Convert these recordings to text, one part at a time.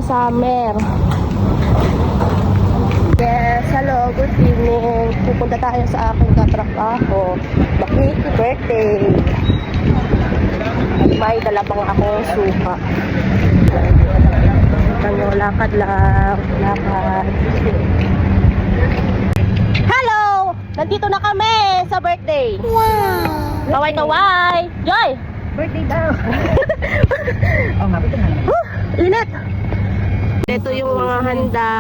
Summer. Yes, hello, good evening. Pupunta tayo sa aking katrabaho. Happy birthday. At may dala pang akong suka. Lakad lang. Lakad. Hello! Nandito na kami sa birthday. Wow! Kaway-kaway! Joy! Birthday daw. Oh, nga, ito na naman. Init! Ito yung mga handa.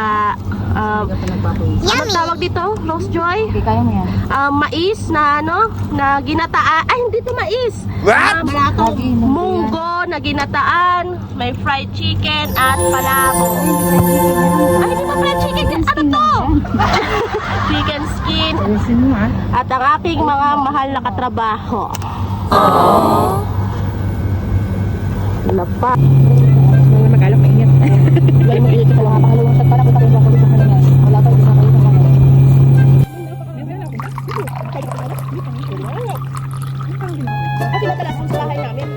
Ano tawag dito? Rose Joy? Okay, kaya mo yan. Mais na na ginataan. Ay, hindi to mais. Munggo na ginataan. May fried chicken at palabo. Ay, hindi to fried chicken. Ano to? Chicken skin. At ang aking mga mahal na katrabaho. Lapa. Mag-alak, mainit. May mag-ilit ka lang. Pakaluwasad para kung tayo sa kanila. Wala pa yung mga kanila. Kasi madalas ang sa bahay namin.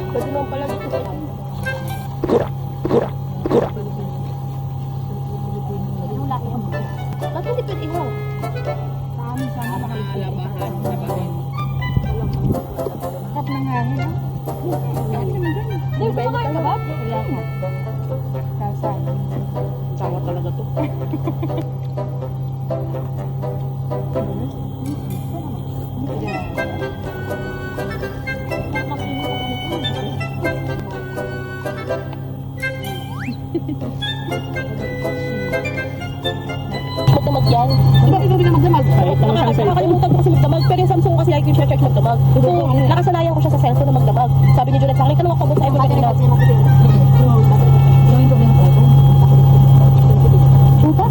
Pwede naman pala dito sa akin. Ba't hindi pwede mo? Sana makalabahan sa bahay. Tap ng hangin, ha? Kaya naman dyan. Hindi, kumakain ka ba? Wala nga. Sasa. Sawa talaga to. Magdamag yan. Di ba ikaw din na magdamag? Nakakalimutan ko kasi magdamag. Pero yung Samsung kasi like yung charge magdamag. So, nakasanayan ko siya sa cellphone na magdamag. Sabi ni Juliet sa akin, tanong ako sa iPhone kanina. Chuta?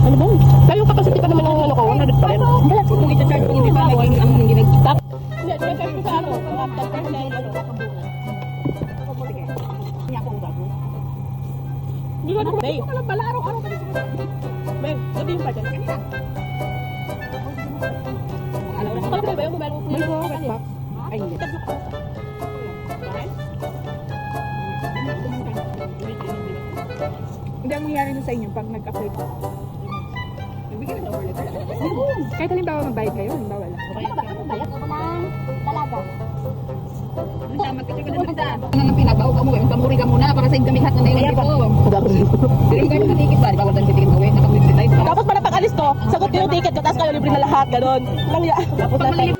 Ano ba? Kaya yung capacity pa naman ng ano ko, 100 pa rin. Kung ita-charge mo, hindi ba magiging ang ginag-tap? Hindi, charge ko sa ano, mga 10%. Hindi ko naman. May, Pala, araw-araw ka din sa may, gabi yung party. Kapag ba yung mobile mo? May rocket box. Ay, hindi. Hindi ang mangyari nun sa inyo pag nag-apply ka. Nagbigay na overlap. Kahit halimbawa magbayad kayo, halimbawa lang. Bayad ako ng dalaga. Ano nang pinabaw ka mo, yung pamuri ka muna para sa igdamit lahat ng nailan dito. Pero yung gano'n na ticket ba? Di ba wala ng ticket gawin? Nakapagpili tayo. Tapos pala pag alis ko, sagot ko yung ticket ko, tapos kayo libre na lahat, gano'n. Langya. Tapos na tayo.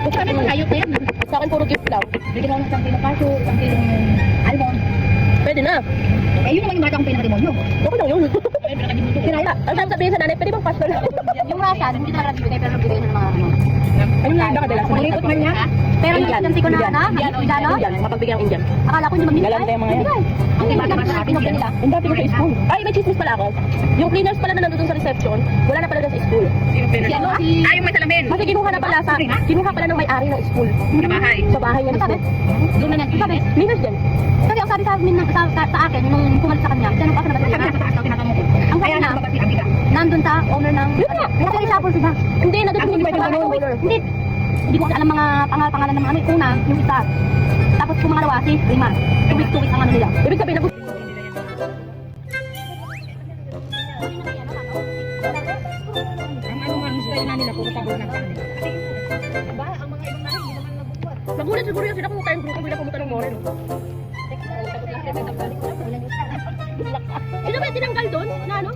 Sabi mo, ayot na yan. Sa akin puro gift lang. Bigyan mo ng isang kilong kaso, isang kilong almond. Pwede na. Eh, yun naman yung bata kong pinaka-demonyo. Okay lang yun. Eh, pinaka-demonyo. Sinaya. Ang sabi sabihin sa nanay, pwede bang pass na lang? Yung Russian, hindi talaga bibigay pero nagbigay ng mga ano. Ano nga ba kadalasan? Malikot man niya? Pero yung sinansi ko na ano, Indiano, Indian. Mapagbigyan ng Indian. akala ko hindi magbibigay. Galante yung mga yan. Bibigay. Ang pinagdamag na pinagdamag nila. Ang dati ko sa school. Ay, may chismis pala ako. Yung cleaners pala na nandun sa reception, wala na pala dun sa school. Si ano, si... Ay, yung may salamin. Kasi kinuha na pala kinuha pala ng may-ari ng school. Sa bahay. Sa bahay niya Sabi? mismo. Doon na yan. Sabi? Cleaners din. Kasi ang sabi sa amin sa akin, nung pumalit sa kanya, tinanong ko ako na ba Sabi sa taas daw tinatanong ko. ang Kaya sabi na, nakapagpapit ang biga. nandun sa owner ng... Yun nga. Kasi isapol sila. Hindi, nandun Ako, yung pwede pangalan ng owner. Hindi ko kasi alam mga pangalan ng mga ano. Una, yung isa. Tapos kung mga lawa, si Rima. 2 weeks ang ano nila. Ibig sabihin, Ang ano nga, ang style na nila, puro pabor ng kanila. nagulat siguro yan sila kung tayong grupo sila pumunta ng More, no? Sino ba yung tinanggal doon? Na ano?